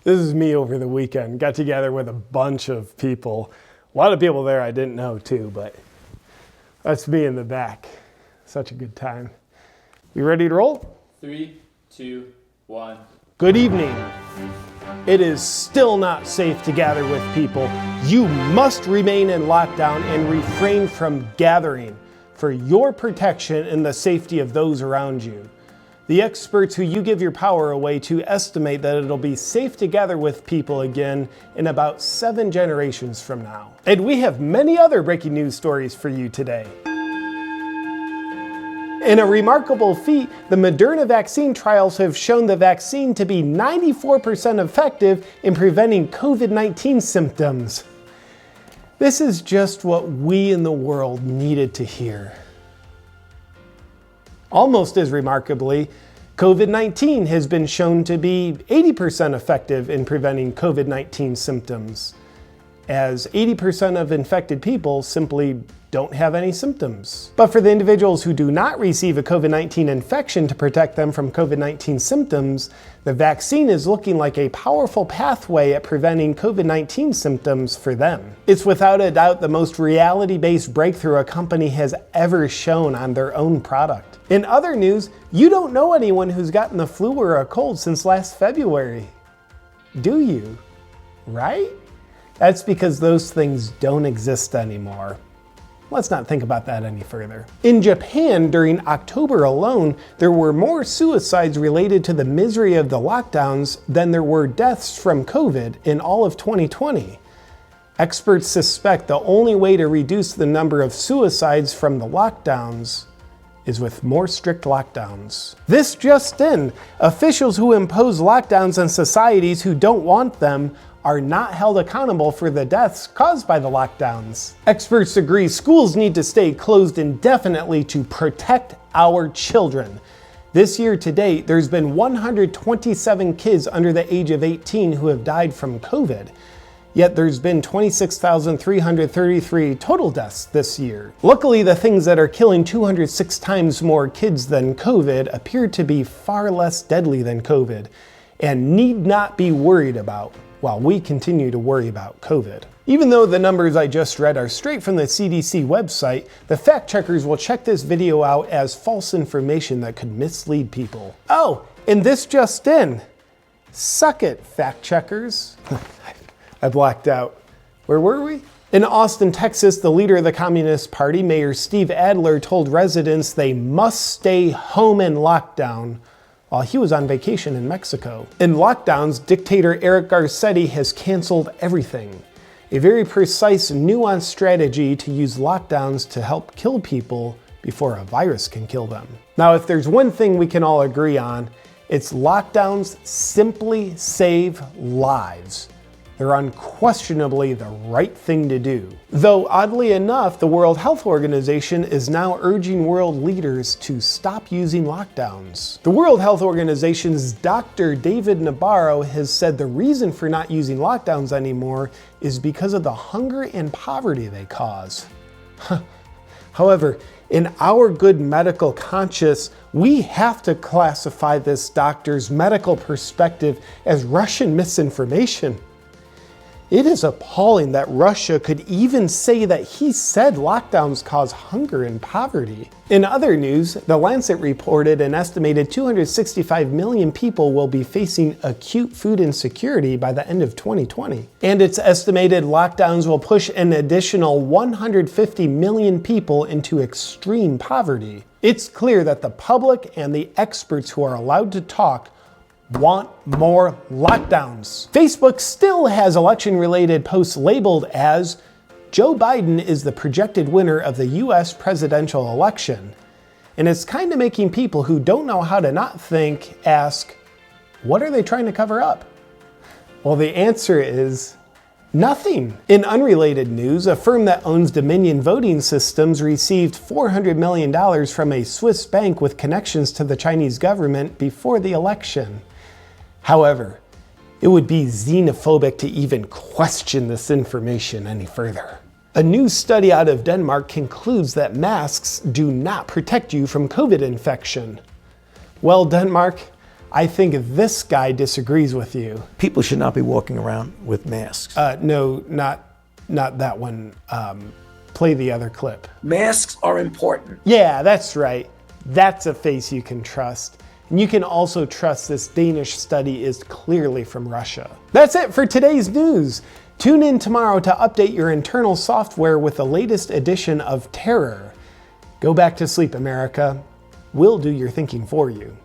This is me over the weekend. Got together with a bunch of people. A lot of people there I didn't know too, but that's me in the back. Such a good time. You ready to roll? 3, 2, 1. Good evening. It is still not safe to gather with people. You must remain in lockdown and refrain from gathering for your protection and the safety of those around you. The experts who you give your power away to estimate that it'll be safe to gather with people again in about 7 generations from now. And we have many other breaking news stories for you today. In a remarkable feat, the Moderna vaccine trials have shown the vaccine to be 94% effective in preventing COVID-19 symptoms. This is just what we in the world needed to hear. Almost as remarkably, COVID-19 has been shown to be 80% effective in preventing COVID-19 symptoms, as 80% of infected people simply don't have any symptoms. But for the individuals who do not receive a COVID-19 infection to protect them from COVID-19 symptoms, the vaccine is looking like a powerful pathway at preventing COVID-19 symptoms for them. It's without a doubt the most reality-based breakthrough a company has ever shown on their own product. In other news, you don't know anyone who's gotten the flu or a cold since last February, do you? Right? That's because those things don't exist anymore. Let's not think about that any further. In Japan, during October alone, there were more suicides related to the misery of the lockdowns than there were deaths from COVID in all of 2020. Experts suspect the only way to reduce the number of suicides from the lockdowns is with more strict lockdowns. This just in, officials who impose lockdowns on societies who don't want them are not held accountable for the deaths caused by the lockdowns. Experts agree schools need to stay closed indefinitely to protect our children. This year to date, there's been 127 kids under the age of 18 who have died from COVID. Yet there's been 26,333 total deaths this year. Luckily, the things that are killing 206 times more kids than COVID appear to be far less deadly than COVID and need not be worried about, while we continue to worry about COVID. Even though the numbers I just read are straight from the CDC website, the fact checkers will check this video out as false information that could mislead people. Oh, and this just in. Suck it, fact checkers. I blacked out. Where were we? In Austin, Texas, the leader of the Communist Party, Mayor Steve Adler, told residents they must stay home in lockdown while he was on vacation in Mexico. In lockdowns, dictator Eric Garcetti has canceled everything. A very precise, nuanced strategy to use lockdowns to help kill people before a virus can kill them. Now, if there's one thing we can all agree on, it's lockdowns simply save lives. They're unquestionably the right thing to do. Though oddly enough, the World Health Organization is now urging world leaders to stop using lockdowns. The World Health Organization's Dr. David Nabarro has said the reason for not using lockdowns anymore is because of the hunger and poverty they cause. However, in our good medical conscience, we have to classify this doctor's medical perspective as Russian misinformation. It is appalling that Russia could even say that he said lockdowns cause hunger and poverty. In other news, The Lancet reported an estimated 265 million people will be facing acute food insecurity by the end of 2020. And it's estimated lockdowns will push an additional 150 million people into extreme poverty. It's clear that the public and the experts who are allowed to talk want more lockdowns. Facebook still has election-related posts labeled as Joe Biden is the projected winner of the US presidential election. And it's kind of making people who don't know how to not think ask, what are they trying to cover up? Well, the answer is nothing. In unrelated news, a firm that owns Dominion Voting Systems received $400 million from a Swiss bank with connections to the Chinese government before the election. However, it would be xenophobic to even question this information any further. A new study out of Denmark concludes that masks do not protect you from COVID infection. Well, Denmark, I think this guy disagrees with you. People should not be walking around with masks. No, not that one. Play the other clip. Masks are important. Yeah, that's right. That's a face you can trust. And you can also trust this Danish study is clearly from Russia. That's it for today's news. Tune in tomorrow to update your internal software with the latest edition of Terror. Go back to sleep, America. We'll do your thinking for you.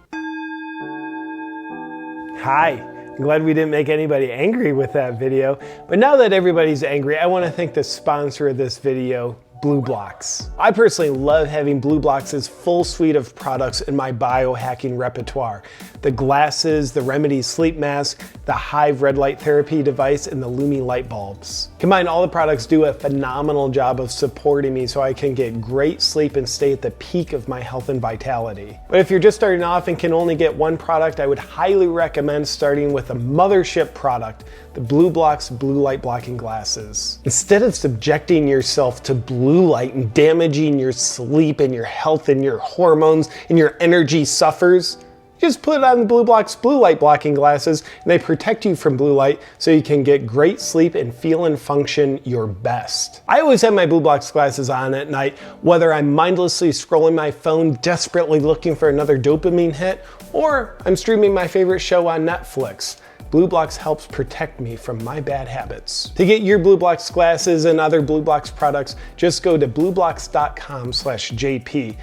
Hi. I'm glad we didn't make anybody angry with that video. But now that everybody's angry, I want to thank the sponsor of this video, BlueBlox. I personally love having BlueBlox's full suite of products in my biohacking repertoire. The glasses, the Remedy sleep mask, the Hive red light therapy device, and the Lumi light bulbs. Combined, all the products do a phenomenal job of supporting me so I can get great sleep and stay at the peak of my health and vitality. But if you're just starting off and can only get one product, I would highly recommend starting with a mothership product, the BlueBlox blue light blocking glasses. Instead of subjecting yourself to blue light and damaging your sleep and your health and your hormones and your energy suffers, just put on the BlueBlox blue light blocking glasses and they protect you from blue light so you can get great sleep and feel and function your best. I always have my BlueBlox glasses on at night, whether I'm mindlessly scrolling my phone, desperately looking for another dopamine hit, or I'm streaming my favorite show on Netflix. BlueBlox helps protect me from my bad habits. To get your BlueBlox glasses and other BlueBlox products, just go to blueblox.com/JP.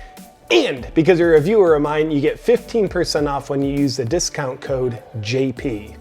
And because you're a viewer of mine, you get 15% off when you use the discount code JP.